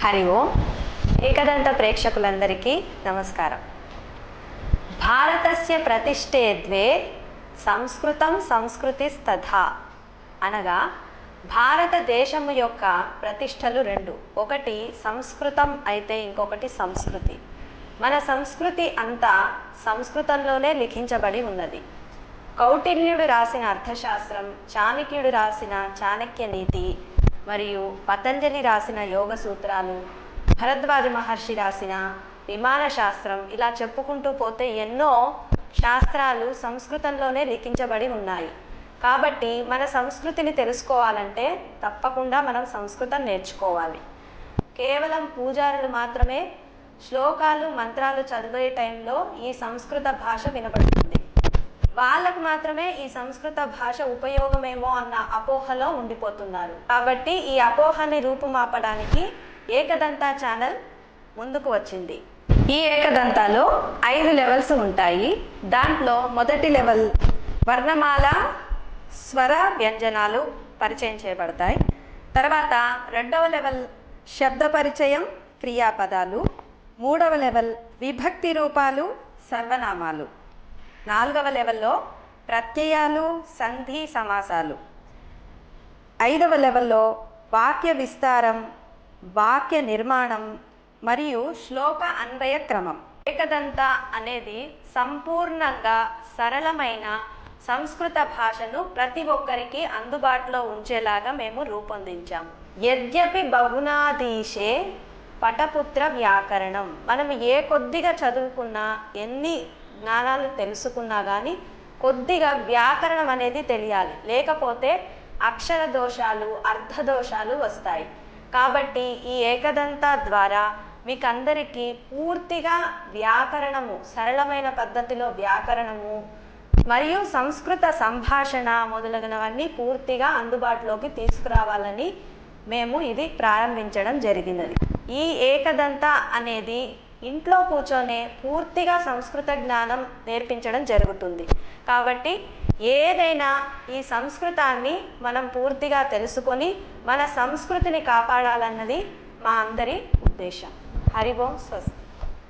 హరి ఓం. ఏకదంత ప్రేక్షకులందరికీ నమస్కారం. భారతస్య ప్రతిష్ఠే ద్వే సంస్కృతం సంస్కృతిస్తథా అనగా భారతదేశము యొక్క ప్రతిష్టలు రెండు. ఒకటి సంస్కృతం అయితే ఇంకొకటి సంస్కృతి. మన సంస్కృతి అంతా సంస్కృతంలోనే లిఖించబడి ఉన్నది. కౌటిల్యుడు రాసిన అర్థశాస్త్రం, చాణక్యుడు రాసిన చాణక్య నీతి మరియు పతంజలి రాసిన యోగ సూత్రాలు, భరద్వాజ మహర్షి రాసిన విమాన శాస్త్రం, ఇలా చెప్పుకుంటూ పోతే ఎన్నో శాస్త్రాలు సంస్కృతంలోనే లిఖించబడి ఉన్నాయి. కాబట్టి మన సంస్కృతిని తెలుసుకోవాలంటే తప్పకుండా మనం సంస్కృతం నేర్చుకోవాలి. కేవలం పూజారులు మాత్రమే శ్లోకాలు మంత్రాలు చదివే టైంలో ఈ సంస్కృత భాష వినబడుతుంది. వాళ్ళకు మాత్రమే ఈ సంస్కృత భాష ఉపయోగమేమో అన్న అపోహలో ఉండిపోతున్నారు. కాబట్టి ఈ అపోహని రూపుమాపడానికి ఏకదంత ఛానల్ ముందుకు వచ్చింది. ఈ ఏకదంతాలో 5 లెవెల్స్ ఉంటాయి. దాంట్లో మొదటి లెవెల్ వర్ణమాల, స్వర, వ్యంజనాలు పరిచయం చేయబడతాయి. తర్వాత రెండవ లెవెల్ శబ్ద పరిచయం, క్రియాపదాలు. మూడవ లెవెల్ విభక్తి రూపాలు, సర్వనామాలు. 4వ లెవెల్లో ప్రత్యయాలు, సంధి, సమాసాలు. 5వ లెవెల్లో వాక్య విస్తారం, వాక్య నిర్మాణం మరియు శ్లోక అన్వయ క్రమం. ఏకదంత అనేది సంపూర్ణంగా సరళమైన సంస్కృత భాషను ప్రతి ఒక్కరికి అందుబాటులో ఉంచేలాగా మేము రూపొందించాము. యద్యపి బహునాదీశే పటపుత్ర వ్యాకరణం. మనం ఏ కొద్దిగా చదువుకున్నా, ఎన్ని జ్ఞానాలు తెలుసుకున్నా కానీ కొద్దిగా వ్యాకరణం అనేది తెలియాలి. లేకపోతే అక్షర దోషాలు, అర్థ దోషాలు వస్తాయి. కాబట్టి ఈ ఏకదంత ద్వారా మీకు అందరికీ పూర్తిగా వ్యాకరణము, సరళమైన పద్ధతిలో వ్యాకరణము మరియు సంస్కృత సంభాషణ మొదలగునవన్నీ పూర్తిగా అందుబాటులోకి తీసుకురావాలని మేము ఇది ప్రారంభించడం జరిగినది. ఈ ఏకదంత అనేది ఇంట్లో కూర్చొనే పూర్తిగా సంస్కృత జ్ఞానం నేర్పించడం జరుగుతుంది. కాబట్టి ఏదైనా ఈ సంస్కృతాన్ని మనం పూర్తిగా తెలుసుకొని మన సంస్కృతిని కాపాడాలన్నది మా అందరి ఉద్దేశం. హరి ఓం. స్వస్తి.